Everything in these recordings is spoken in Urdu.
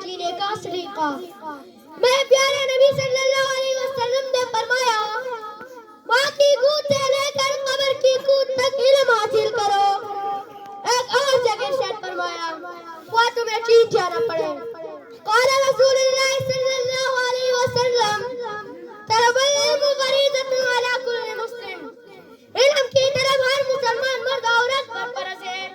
جینے کا سلیقہ۔ میرے پیارے نبی صلی اللہ علیہ وسلم نے فرمایا ماں کی گود سے لے کر قبر کی گود تک علم حاصل کرو۔ ایک اور جگہ ارشاد فرمایا وہ تمہیں چین جانا پڑے۔ قال رسول اللہ صلی اللہ علیہ وسلم طلب العلم فریضۃ علی کل مسلم، علم کی طرف ہر مسلمان مرد عورت پر فرض ہے،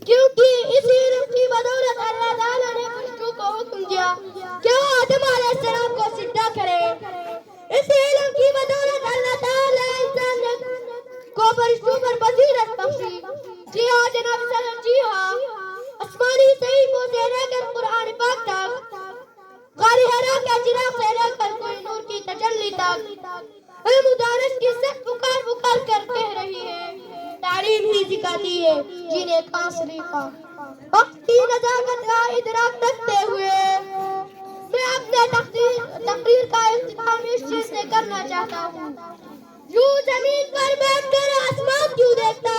کیونکہ اس علم کی بدولت اللہ تعالیٰ نے فرشتوں کو حکم دیا کہ وہ آدم علیہ السلام کو سجدہ کرے۔ اس علم کی بدولت اللہ تعالیٰ انسان کو فرشتوں پر بصیرت بخشی۔ جی ہاں جناب صلی، جی ہاں، آسمانی صحیفوں سے لے کر قرآن پاک تک، غار حرا کے چراغ سے لے کر کوئی نور کی تجلی تک، علم و دانش کی سب پکار پکار کر کہہ رہی ہے تعلیم ہی سکھاتی ہے جینے کا سلیقہ۔ وقت کی نزاکت کا ادراک رکھتے ہوئے میں اپنے تقریر کا اختتام اس چیز سے کرنا چاہتا ہوں، یوں زمین پر بیٹھ کر آسمان کیوں دیکھتا